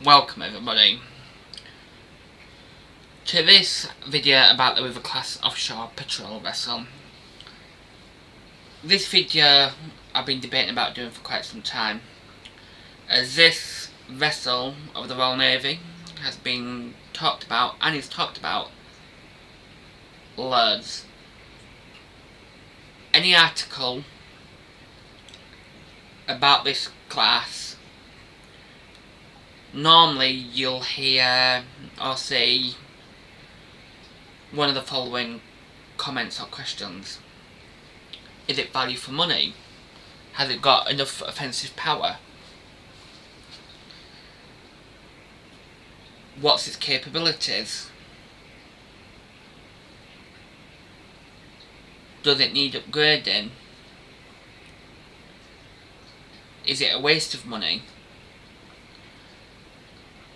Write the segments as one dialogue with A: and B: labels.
A: Welcome everybody to this video about the River Class Offshore Patrol vessel. This video I've been debating about doing for quite some time, as this vessel of the Royal Navy has been talked about and is talked about loads. Any article about this class, normally you'll hear or see one of the following comments or questions. Is it value for money? Has it got enough offensive power? What's its capabilities? Does it need upgrading? Is it a waste of money?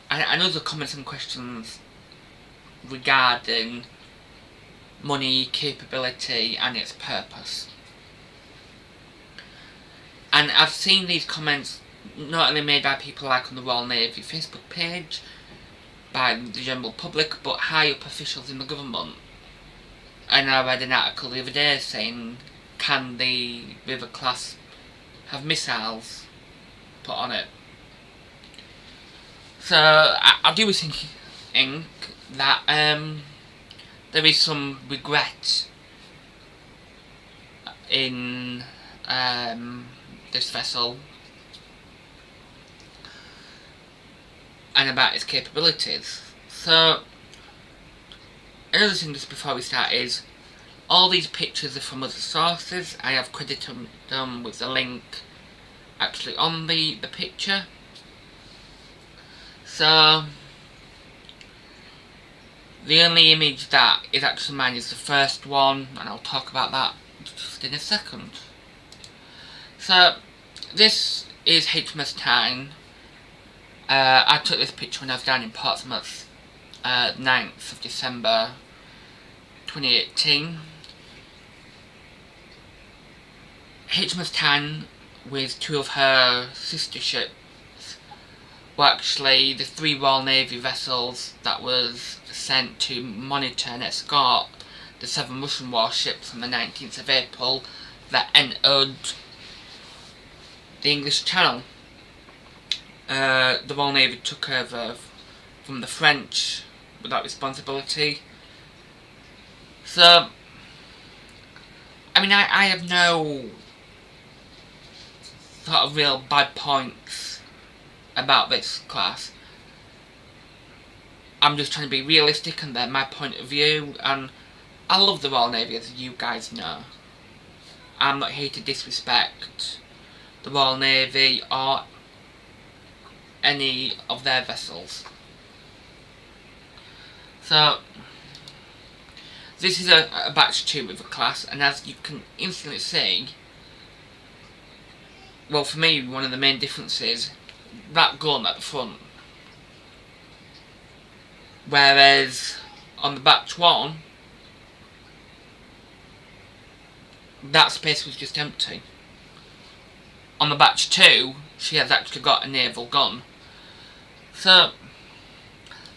A: And other comments and questions regarding money, capability and its purpose. And I've seen these comments not only made by people like on the Royal Navy Facebook page, by the general public, but high up officials in the government. And I read an article the other day saying, can the River Class have missiles put on it? So I do think that there is some regret in this vessel and about its capabilities. So another thing just before we start is, all these pictures are from other sources. I have credited them with the link actually on the picture. So the only image that is actually mine is the first one, and I'll talk about that just in a second. So this is HMS Tyne. I took this picture when I was down in Portsmouth, 9th of December 2018. HMS Tyne with two of her sister ships were actually the three Royal Navy vessels that was sent to monitor and escort the 7 Russian warships on the 19th of April that entered the English Channel. The Royal Navy took over from the French with that responsibility. So, I mean, I have no sort of real bad points about this class. I'm just trying to be realistic and they're my point of view, and I love the Royal Navy, as you guys know. I'm not here to disrespect the Royal Navy or any of their vessels. So this is a batch 2 River Class, and as you can instantly see, well, for me one of the main differences, that gun at the front, whereas on the batch 1 that space was just empty. On the batch 2 she has actually got a naval gun. So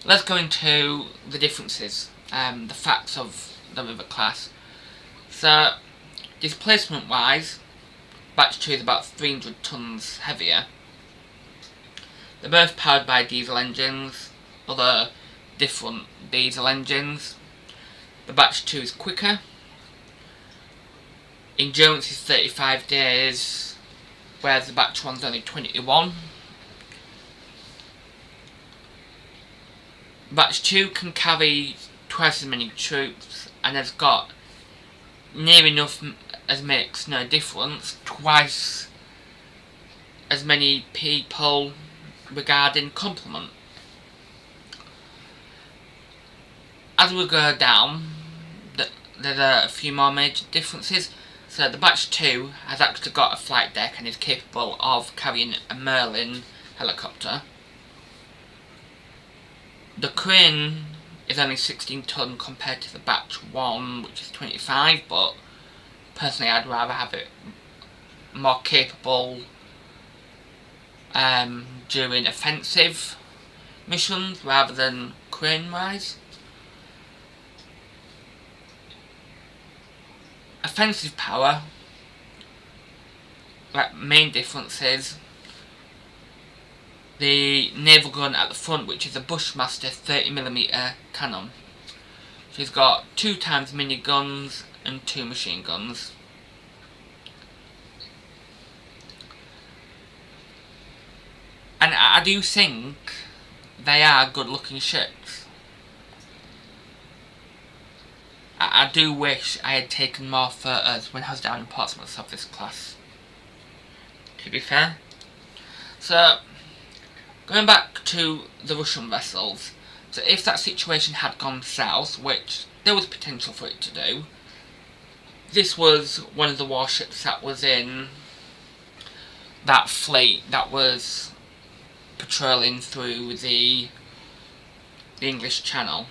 A: let's go into the differences, the facts of the River Class. So displacement wise, batch 2 is about 300 tons heavier. They're both powered by diesel engines, although different diesel engines. The batch 2 is quicker. Endurance is 35 days, whereas the batch 1 is only 21. Batch 2 can carry twice as many troops and has got near enough, as makes no difference, twice as many people regarding complement. As we go down, there are a few more major differences. So the batch 2 has actually got a flight deck and is capable of carrying a Merlin helicopter. The crane is only 16 ton compared to the batch 1, which is 25, but personally I'd rather have it more capable during offensive. missions rather than crane-wise. Offensive power, like main difference is the naval gun at the front, which is a Bushmaster 30mm cannon. She's got 2 times miniguns and 2 machine guns. And I do think they are good looking ships. I do wish I had taken more photos when I was down in Portsmouth of this class, to be fair. So, going back to the Russian vessels, so if that situation had gone south, which there was potential for it to do, this was one of the warships that was in that fleet that was patrolling through the English Channel.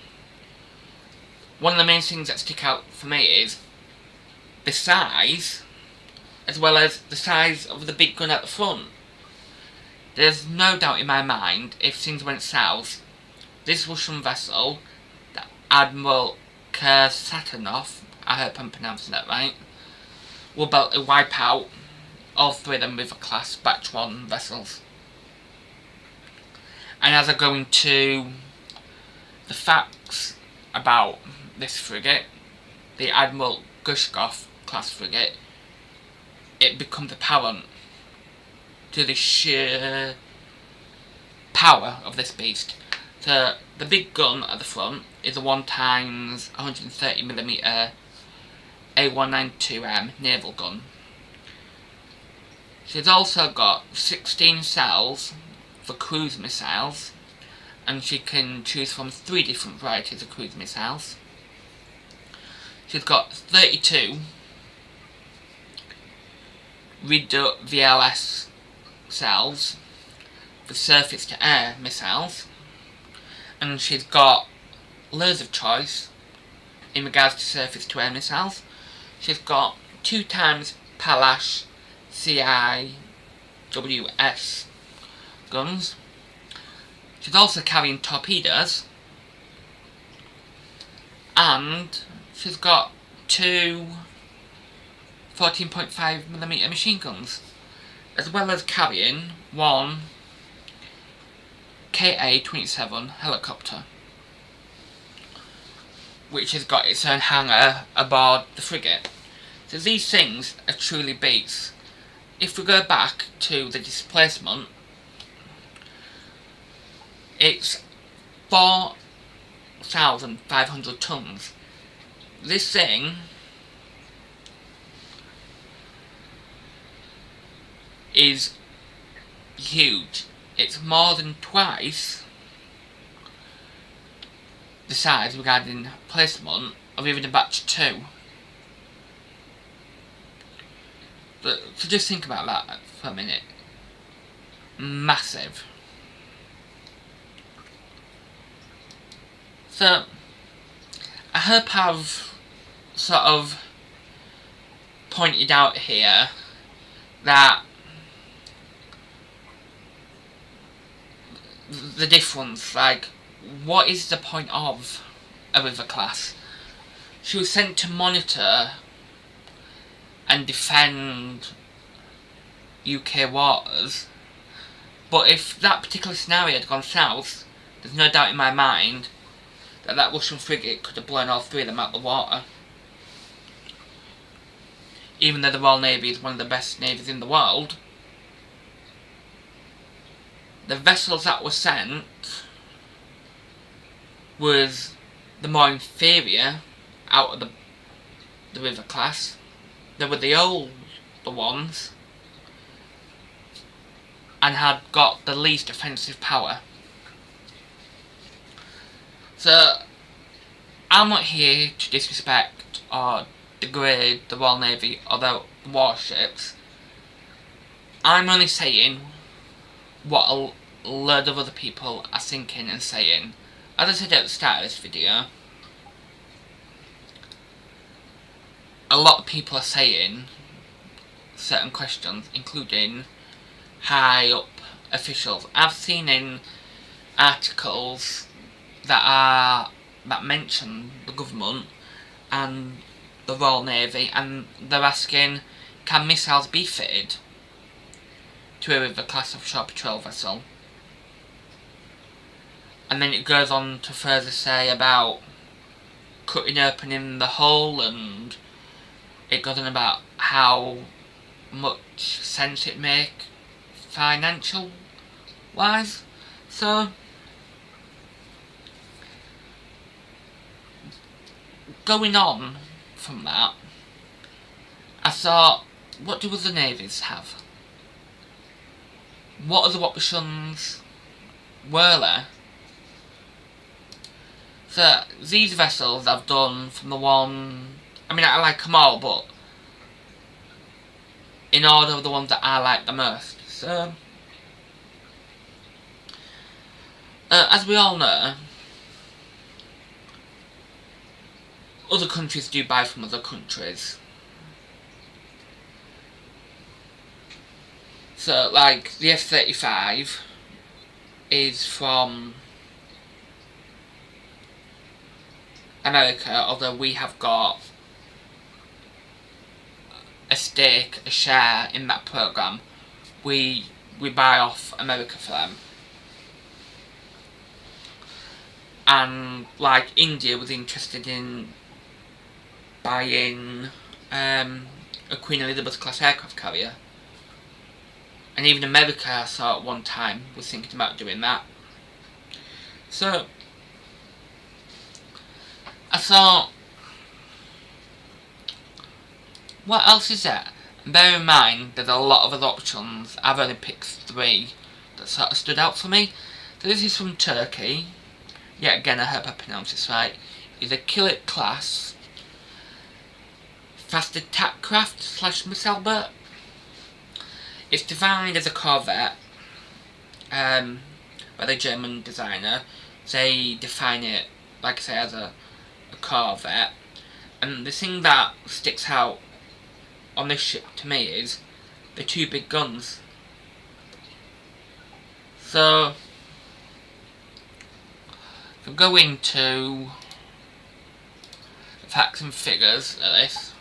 A: One of the main things that stick out for me is the size, as well as the size of the big gun at the front. There's no doubt in my mind, if things went south, this Russian vessel, the Admiral Kursatinov, I hope I'm pronouncing that right, will wipe out all 3 of them River Class Batch 1 vessels. And as I go into the facts about this frigate, the Admiral Gushkov class frigate, it becomes apparent to the sheer power of this beast. So the big gun at the front is a 1 times 130mm A192M naval gun. She's also got 16 cells for cruise missiles, and she can choose from 3 different varieties of cruise missiles. She's got 32 Reduct VLS cells for surface to air missiles, and she's got loads of choice in regards to surface to air missiles. She's got 2 times Palash CIWS guns. She's also carrying torpedoes, and she's got 2 14.5mm machine guns, as well as carrying 1 KA-27 helicopter, which has got its own hangar aboard the frigate. So these things are truly beasts. If we go back to the displacement, it's 4,500 tons. This thing is huge. It's more than twice the size regarding placement of even a batch 2. But so just think about that for a minute. Massive. So I hope I've sort of pointed out here that the difference, like, what is the point of a River Class? She was sent to monitor and defend UK waters, but if that particular scenario had gone south, there's no doubt in my mind that that Russian frigate could have blown all 3 of them out of the water. Even though the Royal Navy is one of the best navies in the world, the vessels that were sent was the more inferior out of the River Class. They were the older ones and had got the least offensive power. So I'm not here to disrespect or degrade the Royal Navy or the warships. I'm only saying what a load of other people are thinking and saying. As I said at the start of this video, a lot of people are saying certain questions, including high up officials. I've seen in articles that mention the government and the Royal Navy, and they're asking, can missiles be fitted to a River Class Offshore Patrol vessel? And then it goes on to further say about cutting opening the hull, and it goes on about how much sense it make financial wise. So going on from that, I thought, what do other navies have? What other options were there? So these vessels I've done from the one, I mean, I like them all, but in order of the ones that I like the most. So as we all know, other countries do buy from other countries. So like the F-35 is from America, although we have got a stake, a share in that program. We buy off America for them. And like India was interested in buying a Queen Elizabeth class aircraft carrier, and even America, I saw at one time, was thinking about doing that. So I thought, what else is there? And bear in mind there's a lot of other options. I've only picked 3 that sort of stood out for me. So this is from Turkey. Yet again, I hope I pronounce this right. It's a Kilit class fast attack craft / missile boat. It's designed as a corvette by the German designer. They define it, like I say, as a corvette. And the thing that sticks out on this ship to me is the 2 big guns. So if we go into the facts and figures of this,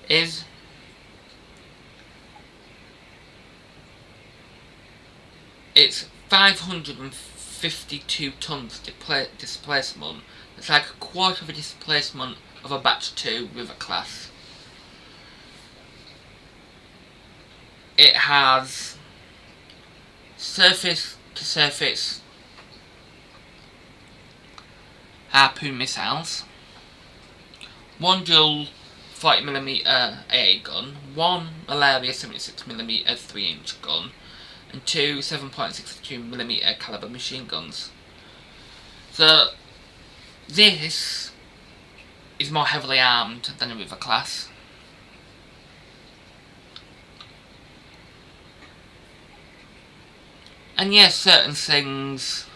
A: is it's 552 tons displacement. It's like a quarter of a displacement of a Batch 2 River Class. It has surface to surface harpoon missiles, 1 dual 40mm AA gun, 1 malaria 76mm 3-inch gun, and 2 7.62mm caliber machine guns. So this is more heavily armed than a River Class. And yes, certain things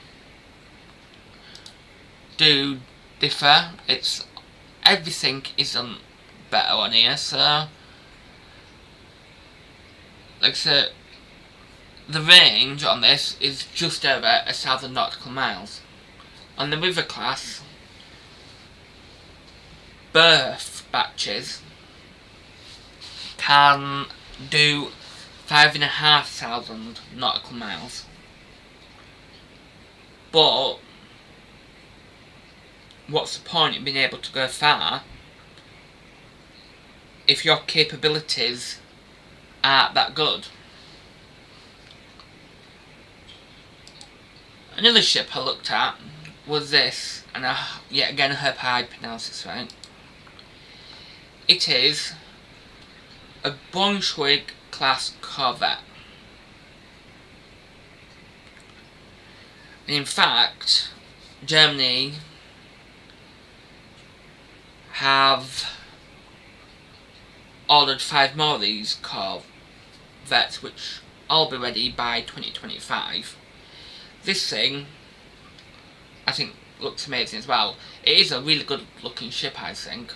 A: do differ. Everything isn't better on here, so like I said, the range on this is just over 1,000 nautical miles. On the River Class, berth batches can do 5,500 nautical miles. But what's the point in being able to go far if your capabilities aren't that good? Another ship I looked at was this, and yet again I hope I pronounce this right. It is a Braunschweig class corvette. And in fact, Germany have ordered 5 more of these corvettes, which all be ready by 2025. This thing, I think, looks amazing as well. It is a really good looking ship, I think.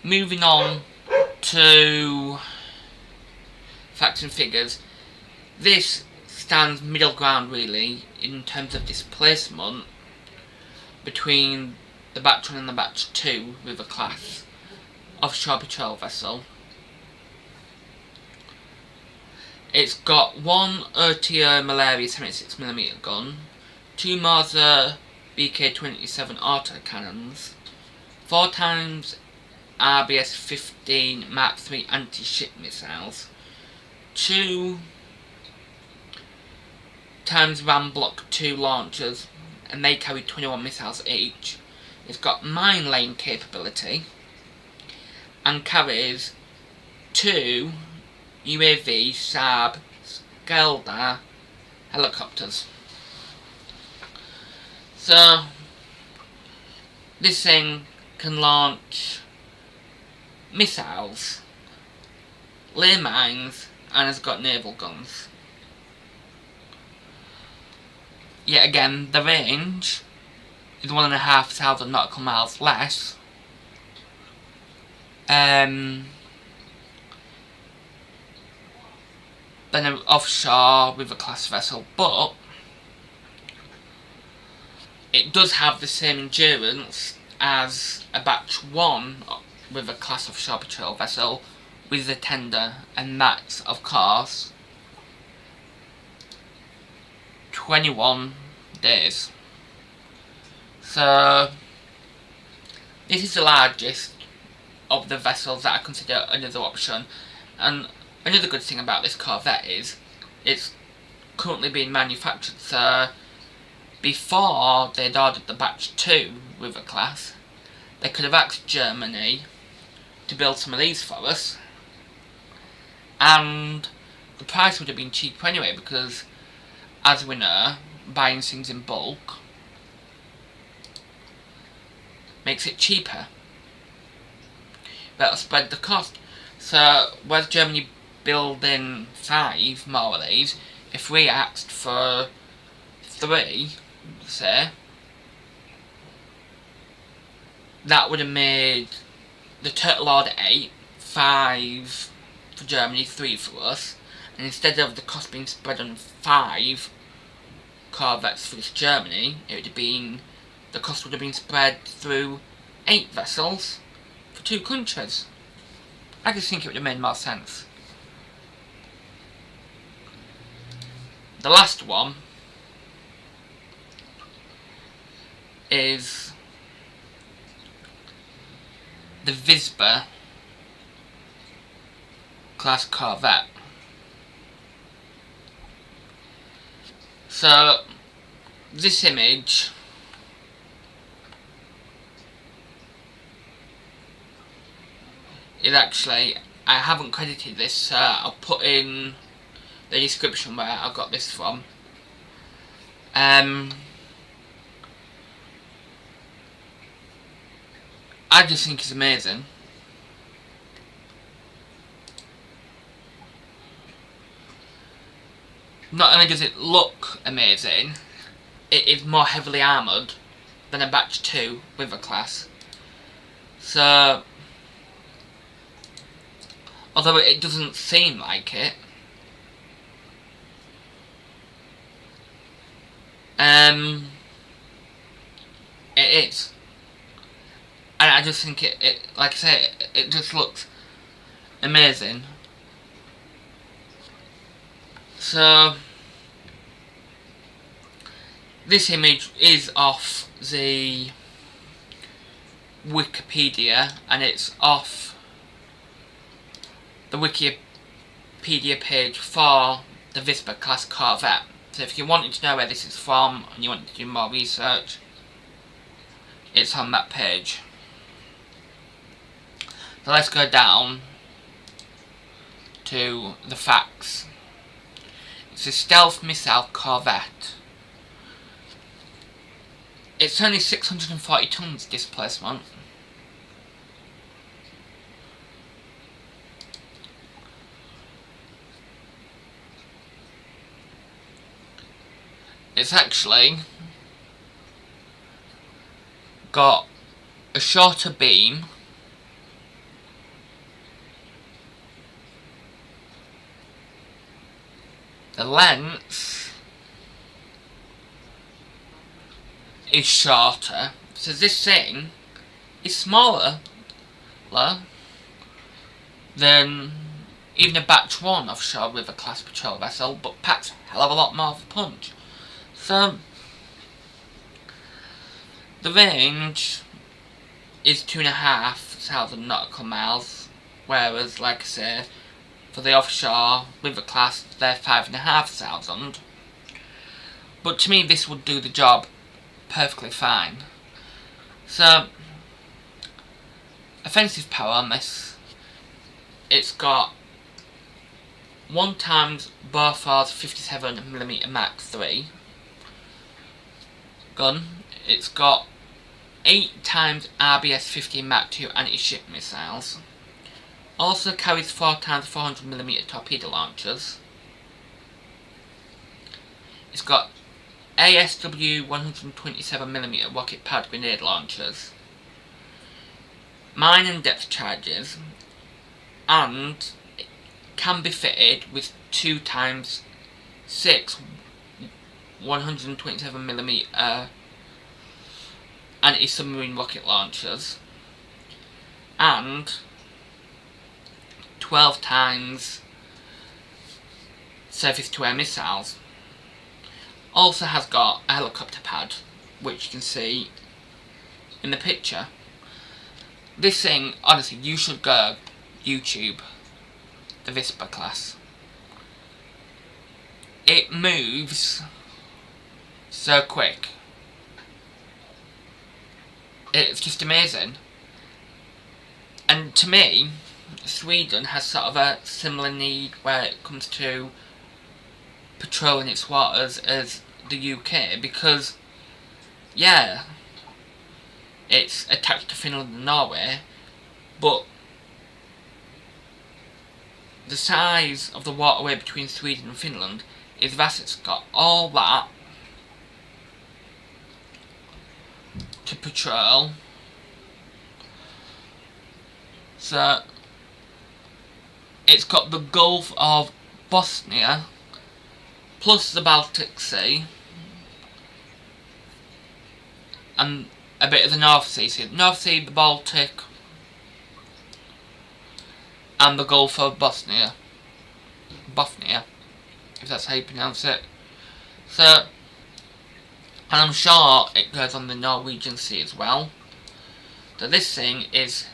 A: Moving on to facts and figures, this stands middle ground really in terms of displacement between the Batch 1 and the Batch 2 River Class Offshore Patrol Vessel. It's got one Urtia Malaria 76mm gun, 2 Marza BK-27 autocannons, 4 times RBS-15 Mark III anti-ship missiles, 2 times Ram Block 2 launchers, and they carry 21 missiles each. It's got mine lane capability and carries 2 UAV Saab Skelda helicopters. So this thing can launch missiles, lay mines, and has got naval guns. Yet again, the range is 1,500 nautical miles less than an offshore River Class vessel, but it does have the same endurance as a Batch 1 River Class Offshore Patrol vessel with the tender, and that's of course 21 days. So this is the largest of the vessels that I consider another option, and another good thing about this corvette is it's currently being manufactured. So before they'd ordered the Batch 2 River Class, they could have asked Germany to build some of these for us, and the price would have been cheaper anyway, because as we know, buying things in bulk makes it cheaper. Better spread the cost. So whereas Germany building 5 more of these, if we asked for 3, say, that would have made the total order 8, 5 for Germany, 3 for us, and instead of the cost being spread on 5 corvettes for this Germany, it would have been, the cost would have been spread through 8 vessels for 2 countries. I just think it would have made more sense. The last one is the River Class corvette. So this image is actually, I haven't credited this, so I'll put in the description where I got this from. I just think it's amazing. Not only does it look amazing, it is more heavily armoured than a Batch 2 River Class. So, although it doesn't seem like it, it is. And I just think it like I say, it just looks amazing. So this image is off the Wikipedia, and it's off the Wikipedia page for the River Class corvette. So if you wanted to know where this is from and you wanted to do more research, it's on that page. So let's go down to the facts. It's a stealth missile corvette. It's only 640 tons displacement. It's actually got a shorter beam, The length is shorter, so this thing is smaller than even a batch 1 offshore River Class Patrol vessel, but packs a hell of a lot more of a punch. So the range is 2,500 nautical miles, whereas, like I say, for the offshore River Class they're 5,500. But to me this would do the job perfectly fine. So, offensive power on this, it's got 1 times Bofors 57mm Mark III gun. It's got 8 times RBS 15 Mark II anti-ship missiles. Also carries 4 times 400mm torpedo launchers. It's got ASW 127mm rocket-powered grenade launchers, mine and depth charges, and it can be fitted with 2 times 6 127mm anti-submarine rocket launchers, and 12 times surface-to-air missiles. Also has got a helicopter pad, which you can see in the picture. This thing, honestly, you should go YouTube the River Class. It moves so quick. It's just amazing. And to me, Sweden has sort of a similar need where it comes to patrolling its waters as the UK, because yeah, it's attached to Finland and Norway, but the size of the waterway between Sweden and Finland is vast. It's got all that to patrol. So it's got the Gulf of Bosnia plus the Baltic Sea and a bit of the North Sea. So the North Sea, the Baltic and the Gulf of Bosnia, if that's how you pronounce it. So, and I'm sure it goes on the Norwegian Sea as well. So this thing is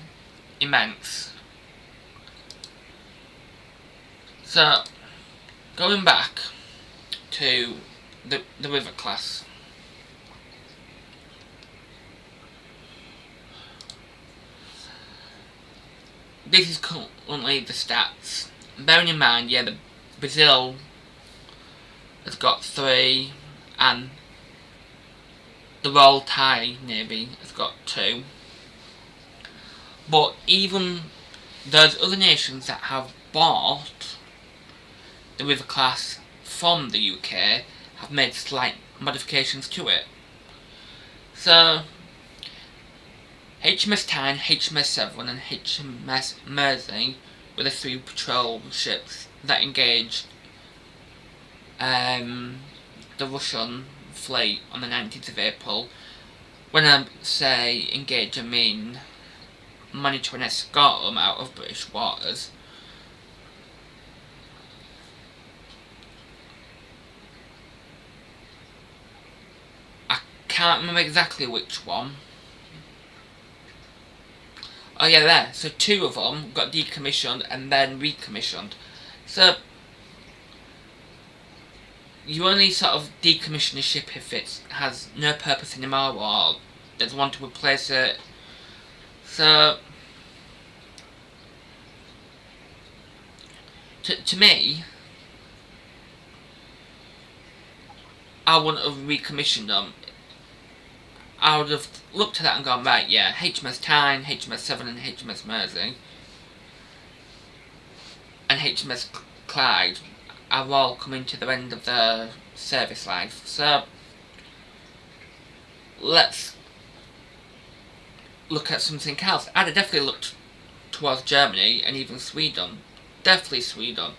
A: immense. So, going back to the River Class. This is currently the stats. Bearing in mind, yeah, the Brazil has got 3 and the Royal Thai Navy has got 2. But even those other nations that have bought the River Class from the UK have made slight modifications to it. So HMS Tyne, HMS Severn and HMS Mersey were the 3 patrol ships that engaged the Russian fleet on the 19th of April. When I say engage, I mean manage to escort them out of British waters. I can't remember exactly which one. Oh yeah, there. So 2 of them got decommissioned and then recommissioned. So you only sort of decommission a ship if it has no purpose anymore or there's one to replace it. So to me, I wouldn't have recommissioned them. I would have looked at that and gone, right, yeah, HMS Tyne, HMS Severn and HMS Mersey and HMS Clyde are all coming to the end of their service life. So let's look at something else. I'd have definitely looked towards Germany and even Sweden. Definitely Sweden.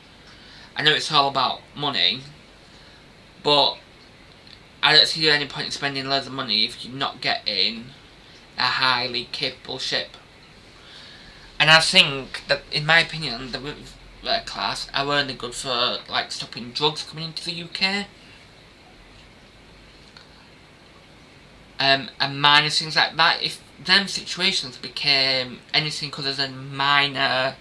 A: I know it's all about money, but I don't see any point in spending loads of money if you're not getting a highly capable ship. And I think that, in my opinion, the River Class are only good for like stopping drugs coming into the UK. And minor things like that. If them situations became anything other than minor,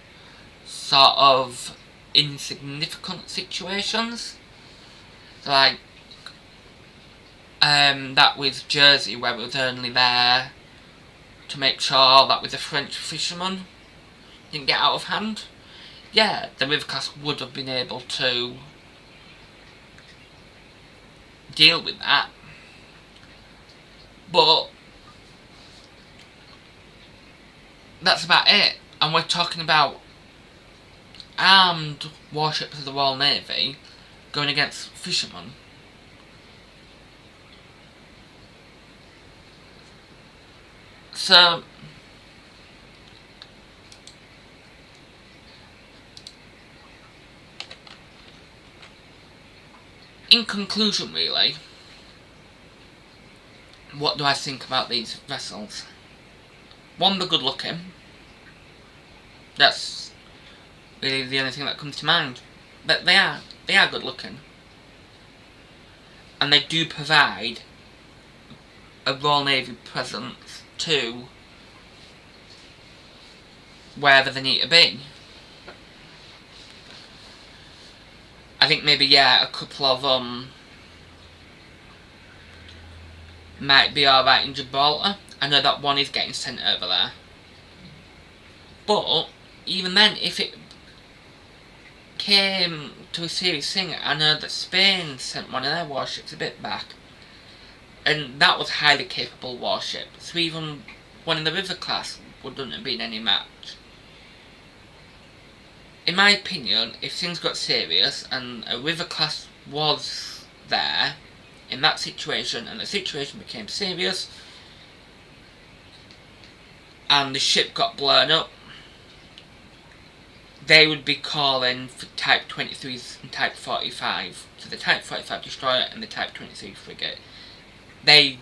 A: sort of insignificant situations, so like that with Jersey, where it was only there to make sure that with the French fishermen didn't get out of hand, yeah, the River Class would have been able to deal with that. But that's about it. And we're talking about armed warships of the Royal Navy going against fishermen. So in conclusion, really, what do I think about these vessels? One, they're good looking. That's really the only thing that comes to mind. But they are good looking. And they do provide a Royal Navy presence to wherever they need to be. I think maybe, yeah, a couple of them might be alright in Gibraltar. I know that one is getting sent over there. But even then, if it came to a serious thing, I know that Spain sent one of their warships a bit back. And that was a highly capable warship. So even one in the River Class wouldn't have been any match. In my opinion, if things got serious and a River Class was there in that situation and the situation became serious and the ship got blown up, they would be calling for Type 23s and Type 45. So the Type 45 destroyer and the Type 23 frigate. They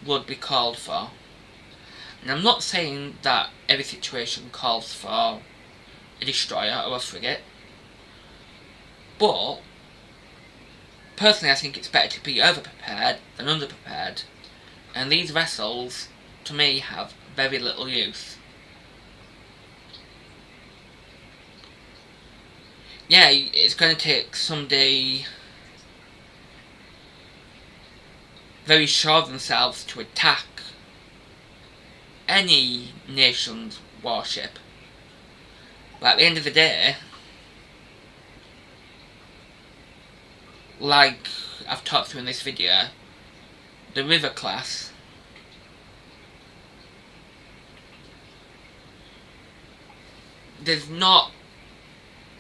A: would be called for. And I'm not saying that every situation calls for a destroyer or a frigate, but personally I think it's better to be over-prepared than under-prepared, and these vessels, to me, have very little use. Yeah, it's going to take somebody very sure of themselves to attack any nation's warship. But at the end of the day, like I've talked through in this video, the River Class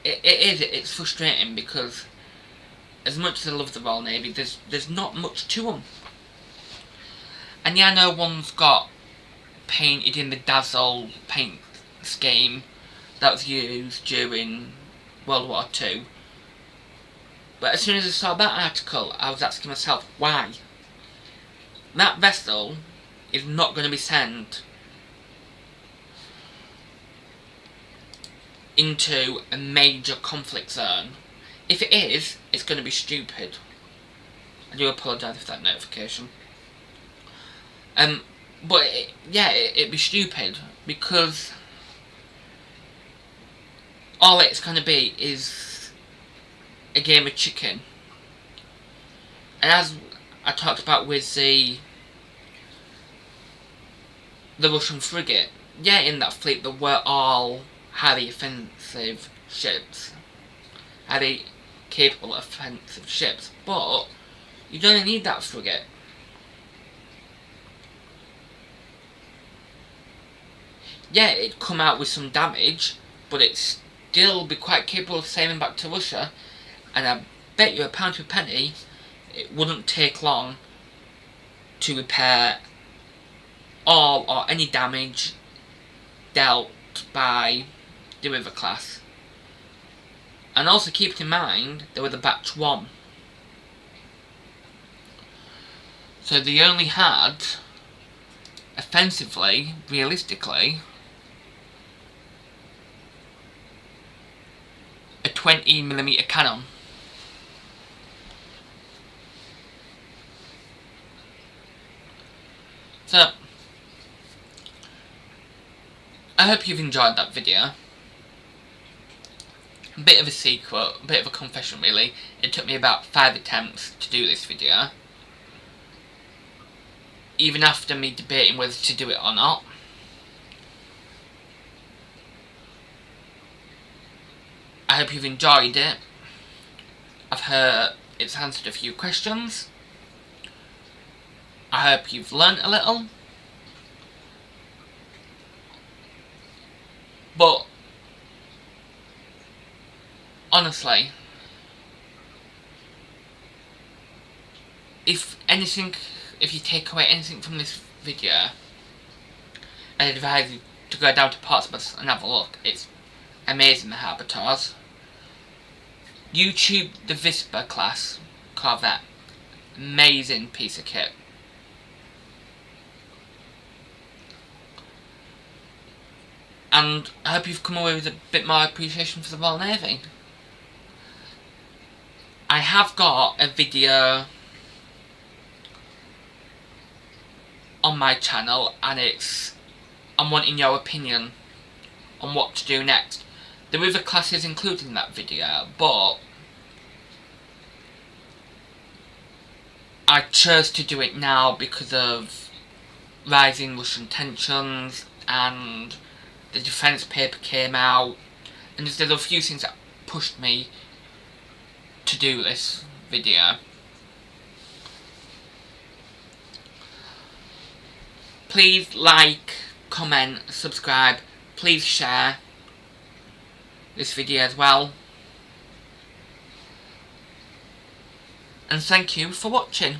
A: it's frustrating because as much as I love the Royal Navy, there's not much to them. And yeah, I know one's got painted in the Dazzle paint scheme that was used during World War II. But as soon as I saw that article, I was asking myself, why? That vessel is not going to be sent into a major conflict zone. If it is, it's going to be stupid. I do apologise for that notification. But it'd be stupid because all it's going to be is a game of chicken. And as I talked about with the Russian frigate, yeah, in that fleet there were all highly offensive ships, highly capable offensive ships, but you don't need that frigate. Yeah, it'd come out with some damage, but it'd still be quite capable of sailing back to Russia, and I bet you a pound to a penny it wouldn't take long to repair all or any damage dealt by the River Class. And also keep in mind, they were the batch 1. So they only had, offensively, realistically, a 20mm cannon. So, I hope you've enjoyed that video. A bit of a secret, a bit of a confession really. It took me about 5 attempts to do this video. Even after me debating whether to do it or not. I hope you've enjoyed it. I've heard it's answered a few questions. I hope you've learnt a little. But honestly, if you take away anything from this video, I'd advise you to go down to Purposeful and have a look. It's amazing, the harbour tours. YouTube the River Class Corvette. Amazing piece of kit. And I hope you've come away with a bit more appreciation for the Royal Navy. I have got a video on my channel, and I'm wanting your opinion on what to do next. The River Class is included in that video, but I chose to do it now because of rising Russian tensions, and the defence paper came out, and there's a few things that pushed me to do this video. Please like, comment, subscribe, please share this video as well. And thank you for watching.